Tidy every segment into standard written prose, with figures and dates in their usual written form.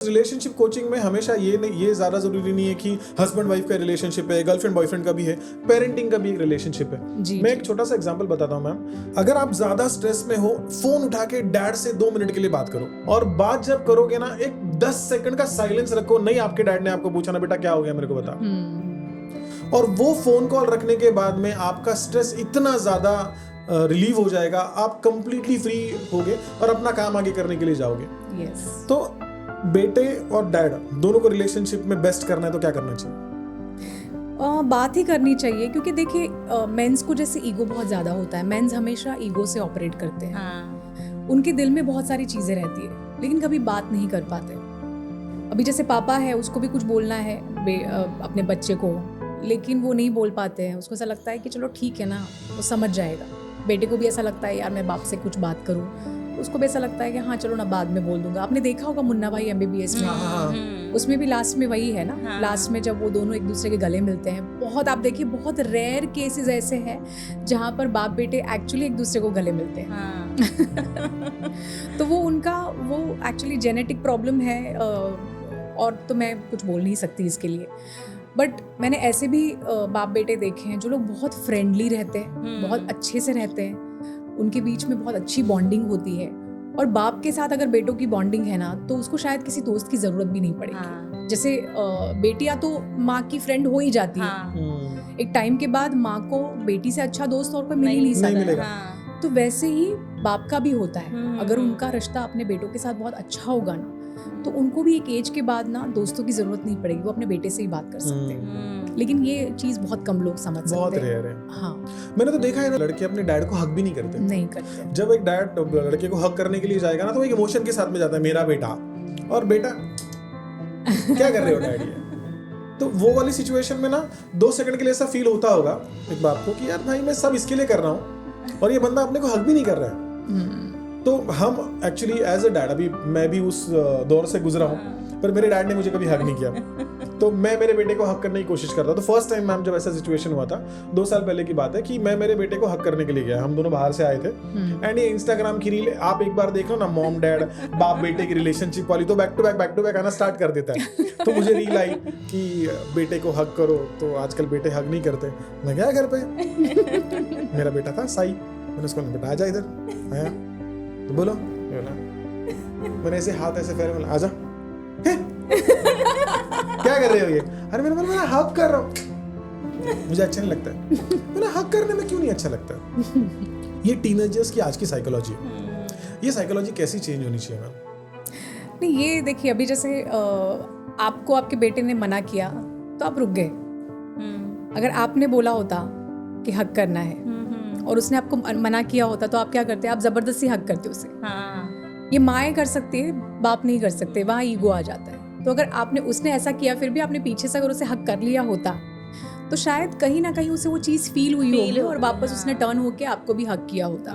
Relationship coaching में हमेशा ये ज्यादा जरूरी नहीं है कि हस्बैंड वाइफ का रिलेशनशिप है, गर्लफ्रेंड बॉयफ्रेंड का भी है, पेरेंटिंग का भी एक रिलेशनशिप है। जी, मैं एक छोटा सा एग्जांपल बताता हूँ मैम। अगर आप ज्यादा स्ट्रेस में हो, फोन उठा के डैड से 2 मिनट के लिए बात करो, और बात जब करोगे ना, एक 10 सेकंड का साइलेंस रखो। नहीं आपके डैड ने आपको पूछा ना बेटा क्या हो गया मेरे को बता, और वो फोन कॉल रखने के बाद में आपका स्ट्रेस इतना ज्यादा रिलीव हो जाएगा, आप कंप्लीटली फ्री होगे और अपना काम आगे करने के लिए जाओगे। यस। तो बेटे और डैड दोनों को रिलेशनशिप में बेस्ट करना है तो क्या करना चाहिए? बात ही करनी चाहिए, क्योंकि देखिए मेंस को जैसे ईगो बहुत ज़्यादा होता है, मेंस हमेशा ईगो से ऑपरेट करते हैं। हाँ। उनके दिल में बहुत सारी चीज़ें रहती है, लेकिन कभी बात नहीं कर पाते। अभी जैसे पापा है, उसको भी कुछ बोलना है अपने बच्चे को, लेकिन वो नहीं बोल पाते हैं। उसको ऐसा लगता है कि चलो ठीक है ना, वो समझ जाएगा। बेटे को भी ऐसा लगता है यार मैं बाप से कुछ बात करूँ, उसको भी ऐसा लगता है कि हाँ चलो ना बाद में बोल दूंगा। आपने देखा होगा मुन्ना भाई MBBS में, उसमें भी लास्ट में वही है ना। हाँ। लास्ट में जब वो दोनों एक दूसरे के गले मिलते हैं, बहुत आप देखिए बहुत रेयर केसेस ऐसे हैं जहाँ पर बाप बेटे एक्चुअली एक दूसरे को गले मिलते हैं। हाँ। तो वो एक्चुअली जेनेटिक प्रॉब्लम है, और तो मैं कुछ बोल नहीं सकती इसके लिए। बट मैंने ऐसे भी बाप बेटे देखे हैं जो लोग बहुत फ्रेंडली रहते हैं, बहुत अच्छे से रहते हैं, उनके बीच में बहुत अच्छी बॉन्डिंग होती है। और बाप के साथ अगर बेटों की बॉन्डिंग है ना, तो उसको शायद किसी दोस्त की जरूरत भी नहीं पड़ेगी। हाँ। जैसे बेटियां तो माँ की फ्रेंड हो ही जाती है। हाँ। एक टाइम के बाद माँ को बेटी से अच्छा दोस्त और कोई मिल ही नहीं नहीं सकता। मिलेगा। हाँ। तो वैसे ही बाप का भी होता है। अगर उनका रिश्ता अपने बेटों के साथ बहुत अच्छा होगा ना, तो उनको भी एक एज के बाद ना दोस्तों की जरूरत नहीं पड़ेगी, वो अपने बेटे से ही बात कर सकते हैं। लेकिन ये चीज बहुत कम लोग समझ सकते हैं। बहुत रेयर है। हाँ, मैंने तो देखा है ना, लड़के अपने डैड को हक भी नहीं करते। नहीं करते। जब एक डैड लड़के को हक करने के लिए जाएगा ना, तो एक इमोशन के साथ में जाता है, मेरा बेटा, और बेटा क्या कर रहे हो डैड ये। तो वो वाली सिचुएशन में ना 2 सेकंड के लिए ऐसा फील होता होगा एक बाप को कि यार भाई मैं सब इसके लिए कर रहा हूँ और ये बंदा अपने को हक भी नहीं कर रहा है। तो हम एक्चुअली एज अ डैड, अभी मैं भी उस दौर से गुजरा हूँ, पर मेरे डैड ने मुझे कभी हक नहीं किया। तो मैं मेरे बेटे को हक करने की कोशिश करता। तो फर्स्ट टाइम मैम जब ऐसा सिचुएशन हुआ था, 2 साल पहले की बात है, कि मैं मेरे बेटे को हक करने के लिए गया। हम दोनों बाहर से आए थे, एंड ये इंस्टाग्राम की रील आप एक बार देख लो ना, मॉम डैड बाप बेटे की रिलेशनशिप वाली, तो बैक टू बैक आना स्टार्ट कर देता है। तो मुझे रील आई कि बेटे को हक करो, तो आजकल बेटे हक नहीं करते। मैं गया घर पे, मेरा बेटा था साई, मैंने उसको बेटा आजा इधर, आया तो बोलो, मैंने ऐसे हाथ ऐसे फेरे, बोला आजा। क्या कर रहे हो ये? अरे मैं हक कर रहा हूँ, मुझे अच्छा नहीं लगता है। मैंने हक करने में क्यों नहीं अच्छा लगता? ये टीनेजर्स की आज की साइकोलॉजी है। ये साइकोलॉजी कैसी चेंज होनी चाहिए मैम? नहीं, ये देखिए अभी जैसे आपको आपके बेटे ने मना किया तो आप रुक गए। अगर आपने बोला होता कि हक करना है और उसने आपको मना किया होता, तो आप क्या करते? आप जबरदस्ती हक करते उसे। हाँ। ये माएँ कर सकती है, बाप नहीं कर सकते, वहाँ ईगो आ जाता है। तो अगर उसने ऐसा किया, फिर भी आपने पीछे से अगर उसे हक कर लिया होता, तो शायद कहीं ना कहीं उसे वो चीज़ फील हुई होगी और वापस उसने टर्न होके आपको भी हक किया होता।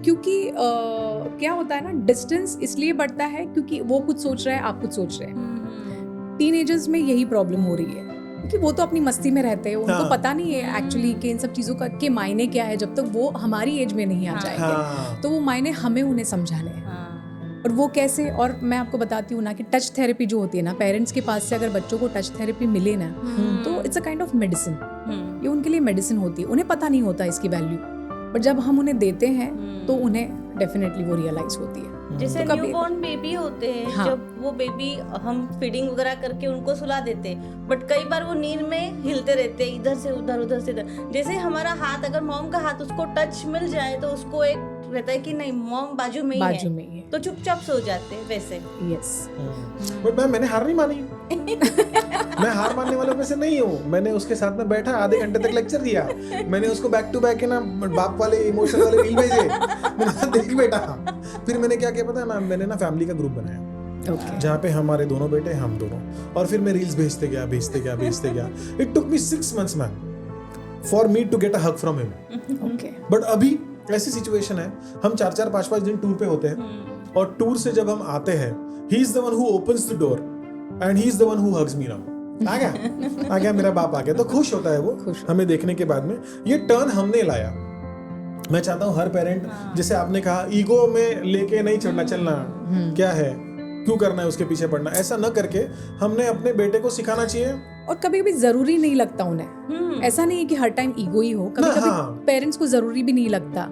क्योंकि क्या होता है ना, डिस्टेंस इसलिए बढ़ता है क्योंकि वो कुछ सोच रहा है, आप कुछ सोच रहे हैं। टीनेजर्स में यही प्रॉब्लम हो रही है, क्योंकि वो तो अपनी मस्ती में रहते हैं, उनको पता नहीं है एक्चुअली कि इन सब चीज़ों का के मायने क्या है, जब तक वो हमारी एज में नहीं आ जाएंगे। तो वो मायने हमें उन्हें समझाने हैं। और वो कैसे, और मैं आपको बताती हूँ ना कि टच थेरेपी जो होती है ना, पेरेंट्स के पास से अगर बच्चों को टच थेरेपी मिले ना, तो it's a kind of medicine. ये उनके लिए मेडिसिन होती है। उन्हें पता नहीं होता इसकी वैल्यू, बट जब हम उन्हें देते हैं तो उन्हें डेफिनेटली वो रियलाइज होती है। जैसे तो न्यूबॉर्न बेबी होते हैं, हाँ। जब वो बेबी हम फीडिंग वगैरह करके उनको सुला देते हैं, बट कई बार वो नींद में हिलते रहते हैं, इधर से उधर, उधर से इधर। जैसे हमारा हाथ, अगर मॉम का हाथ उसको टच मिल जाए तो उसको एक रहता है कि नहीं मॉम बाजू में ही है, तो चुपचाप सो जाते हैं वैसे। यस। बट मैंने हार नहीं मानी। मैं हार मानने वालों में से नहीं हूँ। मैंने उसके साथ में बैठा, आधे घंटे तक लेक्चर दिया। मैंने उसको बैक टू बैक ना बाप वाले इमोशन वाले रील भेजे। मैंने देख बेटा। फिर मैंने क्या किया पता है मैम, मैंने ना फैमिली का ग्रुप बनाया, जहाँ पे हमारे दोनों बेटे, हम दोनों, और फिर मैं रील्स भेजते गया। It took me 6 months ma'am for me to get a hug from him. But अभी ऐसी सिचुएशन है, हम 4-4, 5-5 दिन टूर पे होते हैं, और टूर से जब हम आते हैं, he is the one who opens the door and he is the one who hugs me now. आ गया मेरा बाप आ गया, तो खुश होता है वो हमें देखने के बाद में। ये टर्न हमने लाया। मैं चाहता हूँ हर पेरेंट, जैसे आपने कहा, ईगो में लेके नहीं चलना। क्या है क्यों करना है उसके पीछे पड़ना, ऐसा न करके हमने अपने बेटे को सिखाना चाहिए। और कभी कभी जरूरी नहीं लगता उन्हें, ऐसा नहीं है कि हर टाइम ईगो ही हो, कभी ना, कभी हाँ। पेरेंट्स को जरूरी भी नहीं लगता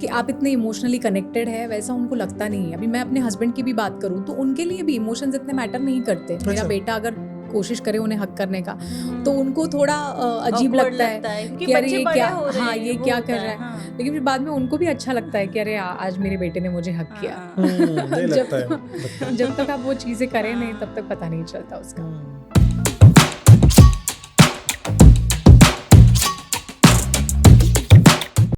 कि आप इतने इमोशनली कनेक्टेड है, वैसा उनको लगता नहीं है। अभी मैं अपने हस्बैंड की भी बात करूँ तो उनके लिए भी इमोशंस इतने मैटर नहीं करते। मेरा अच्छा। बेटा अगर कोशिश करे उन्हें हक करने का तो उनको थोड़ा अजीब Awkward लगता है क्योंकि कि अरे बच्चे ये बड़े क्या, हो रहे हाँ हैं, ये वो क्या होता कर रहा है, हाँ। लेकिन फिर बाद में उनको भी अच्छा लगता है कि अरे आज मेरे बेटे ने मुझे हक किया। हाँ। नहीं लगता है। जब तक आप वो चीजें करें नहीं तब तक पता नहीं चलता उसका।